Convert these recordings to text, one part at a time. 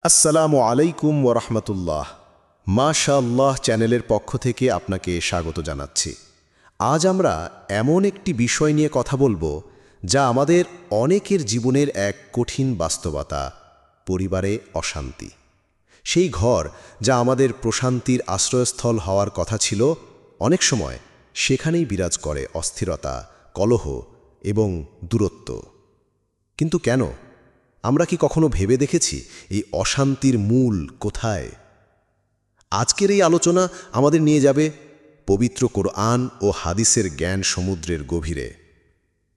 আসসালামু আলাইকুম ওরহমতুল্লাহ। মাশাআল্লাহ চ্যানেলের পক্ষ থেকে আপনাকে স্বাগত জানাচ্ছি। আজ আমরা এমন একটি বিষয় নিয়ে কথা বলবো যা আমাদের অনেকের জীবনের এক কঠিন বাস্তবতা, পরিবারে অশান্তি। সেই ঘর যা আমাদের প্রশান্তির আশ্রয়স্থল হওয়ার কথা ছিল, অনেক সময় সেখানেই বিরাজ করে অস্থিরতা, কলহ এবং দূরত্ব। কিন্তু কেন? আমরা কি কখনো ভেবে দেখেছি এই অশান্তির মূল কোথায়? আজকের এই আলোচনা আমাদের নিয়ে যাবে পবিত্র কোরআন ও হাদিসের জ্ঞান সমুদ্রের গভীরে।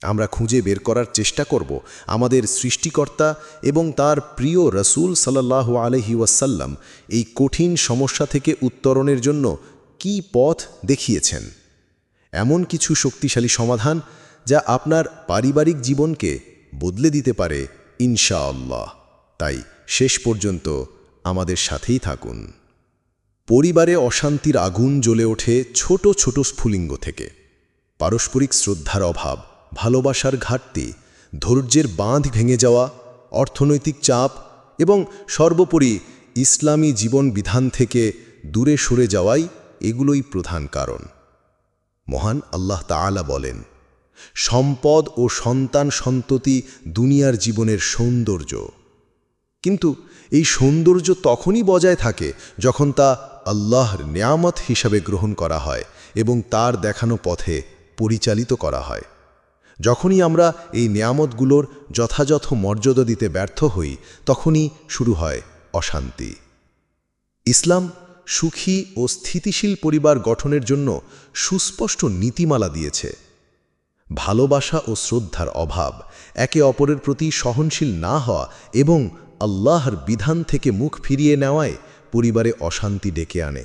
আমরা খুঁজে বের করার চেষ্টা করব আমাদের সৃষ্টিকর্তা এবং তার প্রিয় রসূল সাল্লাল্লাহু আলাইহি ওয়াসাল্লাম এই কঠিন সমস্যা থেকে উত্তরণের জন্য কি পথ দেখিয়েছেন। এমন কিছু শক্তিশালী সমাধান যা আপনার পারিবারিক জীবনকে বদলে দিতে পারে ইনশাআল্লাহ। তাই শেষ পর্যন্ত আমাদের সাথেই থাকুন। পরিবারে অশান্তির আগুন জ্বলে ওঠে ছোট ছোট স্ফুলিঙ্গ থেকে। পারস্পরিক শ্রদ্ধার অভাব, ভালোবাসার ঘাটতি, ধৈর্যের বাঁধ ভেঙে যাওয়া, অর্থনৈতিক চাপ এবং সর্বোপরি ইসলামী জীবন বিধান থেকে দূরে সরে যাওয়াই এগুলোই প্রধান কারণ। মহান আল্লাহ তাআলা বলেন, সম্পদ ও সন্তান সন্ততি দুনিয়ার জীবনের সৌন্দর্য, কিন্তু এই সৌন্দর্য তখনই বজায় থাকে যখন তা আল্লাহর নিয়ামত হিসাবে গ্রহণ করা হয় এবং তার দেখানো পথে পরিচালিত করা হয়। যখনই আমরা এই নিয়ামতগুলোর যথাযথ মর্যাদা দিতে ব্যর্থ হই, তখনই শুরু হয় অশান্তি। ইসলাম সুখী ও স্থিতিশীল পরিবার গঠনের জন্য সুস্পষ্ট নীতিমালা দিয়েছে। ভালোবাসা ও শ্রদ্ধার অভাব, একে অপরের প্রতি সহনশীল না হওয়া এবং আল্লাহর বিধান থেকে মুখ ফিরিয়ে নেওয়ায় পরিবারে অশান্তি ডেকে আনে।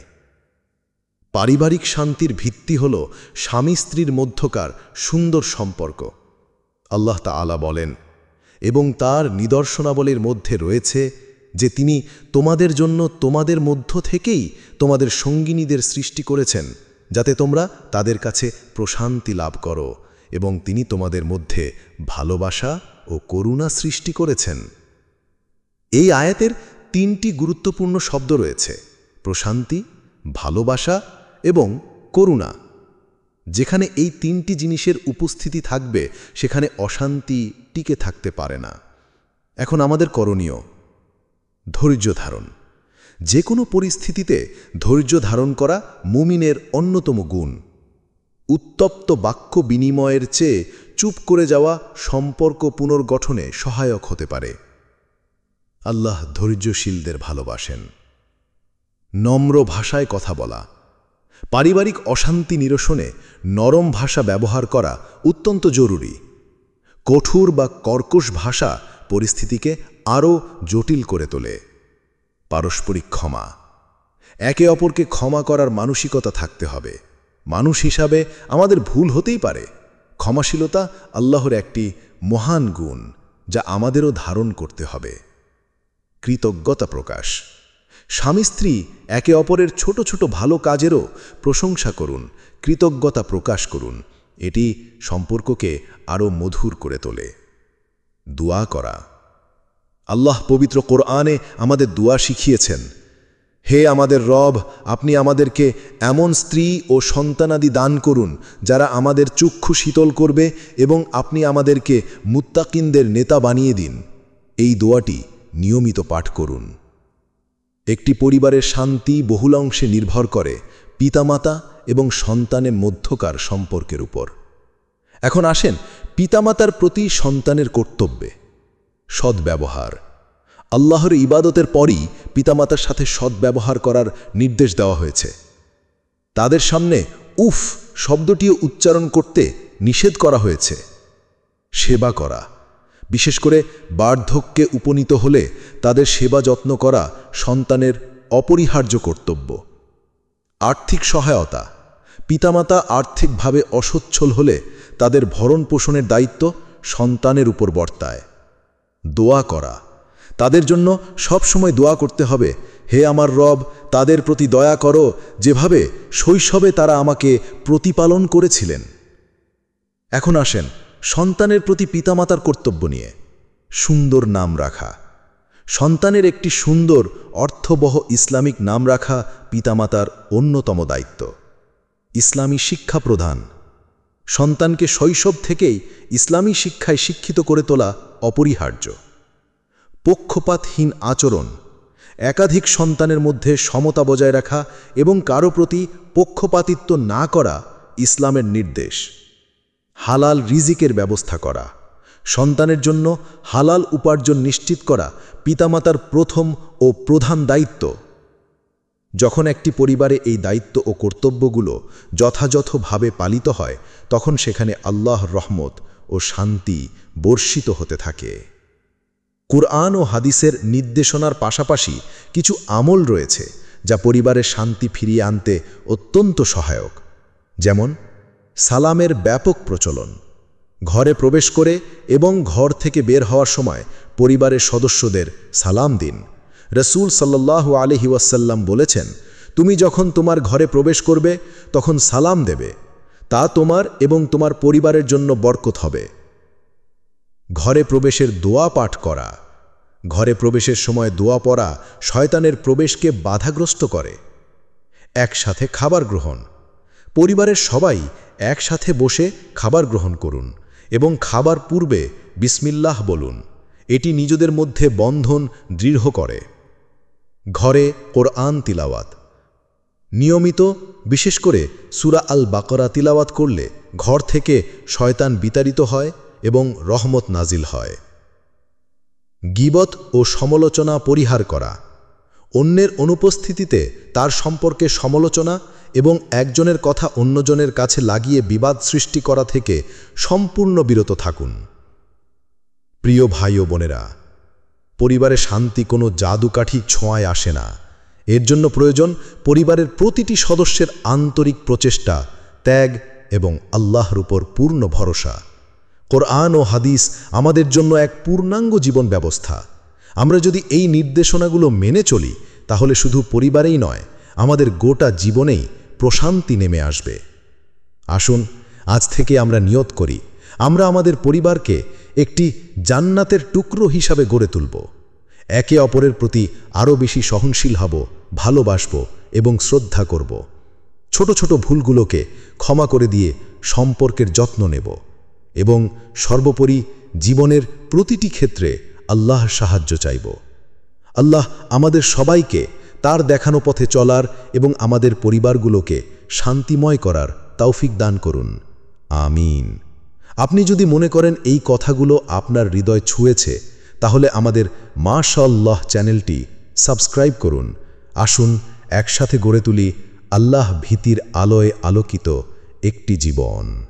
পারিবারিক শান্তির ভিত্তি হল স্বামী স্ত্রীর মধ্যকার সুন্দর সম্পর্ক। আল্লাহ তাআলা বলেন, এবং তার নিদর্শনাবলীর মধ্যে রয়েছে যে তিনি তোমাদের জন্য তোমাদের মধ্য থেকেই তোমাদের সঙ্গিনীদের সৃষ্টি করেছেন, যাতে তোমরা তাদের কাছে প্রশান্তি লাভ করো, এবং তিনি তোমাদের মধ্যে ভালোবাসা ও করুণা সৃষ্টি করেছেন। এই আয়াতের তিনটি গুরুত্বপূর্ণ শব্দ রয়েছে: প্রশান্তি, ভালোবাসা এবং করুণা। যেখানে এই তিনটি জিনিসের উপস্থিতি থাকবে, সেখানে অশান্তি টিকে থাকতে পারে না। এখন আমাদের করণীয় ধৈর্য ধারণ। যে কোনো পরিস্থিতিতে ধৈর্য ধারণ করা মুমিনের অন্যতম গুণ। উত্তপ্ত বাক্য বিনিময়ের চেয়ে চুপ করে যাওয়া সম্পর্ক পুনর্গঠনে সহায়ক হতে পারে। আল্লাহ ধৈর্যশীলদের ভালোবাসেন। নম্র ভাষায় কথা বলা। পারিবারিক অশান্তি নিরসনে নরম ভাষা ব্যবহার করা অত্যন্ত জরুরি। কঠোর বা কর্কশ ভাষা পরিস্থিতিকে আরও জটিল করে তোলে। পারস্পরিক ক্ষমা। একে অপরকে ক্ষমা করার মানসিকতা থাকতে হবে। মানুষ হিসাবে আমাদের ভুল হতেই পারে। ক্ষমাশীলতা আল্লাহর একটি মহান গুণ, যা আমাদেরও ধারণ করতে হবে। কৃতজ্ঞতা প্রকাশ। স্বামী স্ত্রী একে অপরের ছোট ছোট ভালো কাজেরও প্রশংসা করুন, কৃতজ্ঞতা প্রকাশ করুন। এটি সম্পর্ককে আরও মধুর করে তোলে। দোয়া করা। আল্লাহ পবিত্র কোরআনে আমাদের দোয়া শিখিয়েছেন, হে আমাদের রব, আপনি আমাদেরকে এমন স্ত্রী ও সন্তানাদি দান করুন যারা আমাদের চক্ষু শীতল করবে, এবং আপনি আমাদেরকে মুত্তাকিনদের নেতা বানিয়ে দিন। এই দোয়াটি নিয়মিত পাঠ করুন। একটি পরিবারের শান্তি বহুলাংশে নির্ভর করে পিতামাতা এবং সন্তানের মধ্যকার সম্পর্কের উপর। এখন আসেন পিতামাতার প্রতি সন্তানের কর্তব্যে। সদ্ব্যবহার। আল্লাহর ইবাদতের পরই পিতামাতার সাথে সদ্ব্যবহার করার নির্দেশ দেওয়া হয়েছে। তাদের সামনে উফ শব্দটিও উচ্চারণ করতে নিষেধ করা হয়েছে। সেবা করা। বিশেষ করে বার্ধক্যে উপনীত হলে তাদের সেবা যত্ন করা সন্তানের অপরিহার্য কর্তব্য। আর্থিক সহায়তা। পিতামাতা আর্থিকভাবে অসচ্ছল হলে তাদের ভরণ পোষণের দায়িত্ব সন্তানের উপর বর্তায়। দোয়া করা। তাদের জন্য সবসময় দোয়া করতে হবে, হে আমার রব, তাদের প্রতি দয়া করো যেভাবে শৈশবে তারা আমাকে প্রতিপালন করেছিলেন। এখন আসেন সন্তানের প্রতি পিতামাতার কর্তব্য নিয়ে। সুন্দর নাম রাখা। সন্তানের একটি সুন্দর অর্থবহ ইসলামিক নাম রাখা পিতামাতার অন্যতম দায়িত্ব। ইসলামী শিক্ষা প্রদান। সন্তানকে শৈশব থেকেই ইসলামী শিক্ষায় শিক্ষিত করে তোলা অপরিহার্য। পক্ষপাতহীন আচরণ। একাধিক সন্তানের মধ্যে সমতা বজায় রাখা এবং কারো প্রতি পক্ষপাতিত্ব না করা ইসলামের নির্দেশ। হালাল রিজিকের ব্যবস্থা করা। সন্তানের জন্য হালাল উপার্জন নিশ্চিত করা পিতামাতার প্রথম ও প্রধান দায়িত্ব। যখন একটি পরিবারে এই দায়িত্ব ও কর্তব্যগুলো যথাযথভাবে পালিত হয়, তখন সেখানে আল্লাহর রহমত ও শান্তি বর্ষিত হতে থাকে। কুরআন ও হাদিসের নির্দেশনার পাশাপাশি কিছু আমল রয়েছে যা পরিবারের শান্তি ফিরিয়ে আনতে অত্যন্ত সহায়ক। যেমন সালামের ব্যাপক প্রচলন। ঘরে প্রবেশ করে এবং ঘর থেকে বের হওয়ার সময় পরিবারের সদস্যদের সালাম দিন। রাসূল সাল্লাল্লাহু আলাইহি ওয়াসাল্লাম বলেছেন, তুমি যখন তোমার ঘরে প্রবেশ করবে তখন সালাম দেবে, তা তোমার এবং তোমার পরিবারের জন্য বরকত হবে। ঘরে প্রবেশের দোয়া পাঠ করা। ঘরে প্রবেশের সময় দোয়া পড়া শয়তানের প্রবেশকে বাধাগ্রস্ত করে। একসাথে খাবার গ্রহণ। পরিবারের সবাই একসাথে বসে খাবার গ্রহণ করুন এবং খাবার পূর্বে বিসমিল্লাহ বলুন। এটি নিজেদের মধ্যে বন্ধন দৃঢ় করে। ঘরে কোরআন তিলাওয়াত। নিয়মিত, বিশেষ করে সূরা আল বাকরা তিলাওয়াত করলে ঘর থেকে শয়তান বিতাড়িত হয় এবং রহমত নাজিল হয়। গীবত ও সমালোচনা পরিহার করা। অন্যের অনুপস্থিতিতে তার সম্পর্কে সমালোচনা এবং একজনের কথা অন্যজনের কাছে লাগিয়ে বিবাদ সৃষ্টি করা থেকে সম্পূর্ণ বিরত থাকুন। প্রিয় ভাই ও বোনেরা, পরিবারে শান্তি কোনো জাদুকাঠি ছোঁয়ায় আসে না। এর জন্য প্রয়োজন পরিবারের প্রতিটি সদস্যের আন্তরিক প্রচেষ্টা, ত্যাগ এবং আল্লাহর উপর পূর্ণ ভরসা। কোরআন ও হাদিস আমাদের জন্য এক পূর্ণাঙ্গ জীবন ব্যবস্থা। আমরা যদি এই নির্দেশনাগুলো মেনে চলি, তাহলে শুধু পরিবারেই নয়, আমাদের গোটা জীবনেই প্রশান্তি নেমে আসবে। আসুন আজ থেকে আমরা নিয়ত করি, আমরা আমাদের পরিবারকে একটি জান্নাতের টুকরো হিসাবে গড়ে তুলব। একে অপরের প্রতি আরও বেশি সহনশীল হব, ভালোবাসব এবং শ্রদ্ধা করব। ছোট ছোট ভুলগুলোকে ক্ষমা করে দিয়ে সম্পর্কের যত্ন নেব এবং সর্বোপরি জীবনের প্রতিটি ক্ষেত্রে আল্লাহর সাহায্য চাইব। আল্লাহ আমাদের সবাইকে তার দেখানো পথে চলার এবং আমাদের পরিবারগুলোকে শান্তিময় করার তৌফিক দান করুন। আমিন। আপনি যদি মনে করেন এই কথাগুলো আপনার হৃদয় ছুঁয়েছে, তাহলে আমাদের মাশাআল্লাহ চ্যানেলটি সাবস্ক্রাইব করুন। আসুন একসাথে গড়ে তুলি আল্লাহ ভীতির আলোয় আলোকিত একটি জীবন।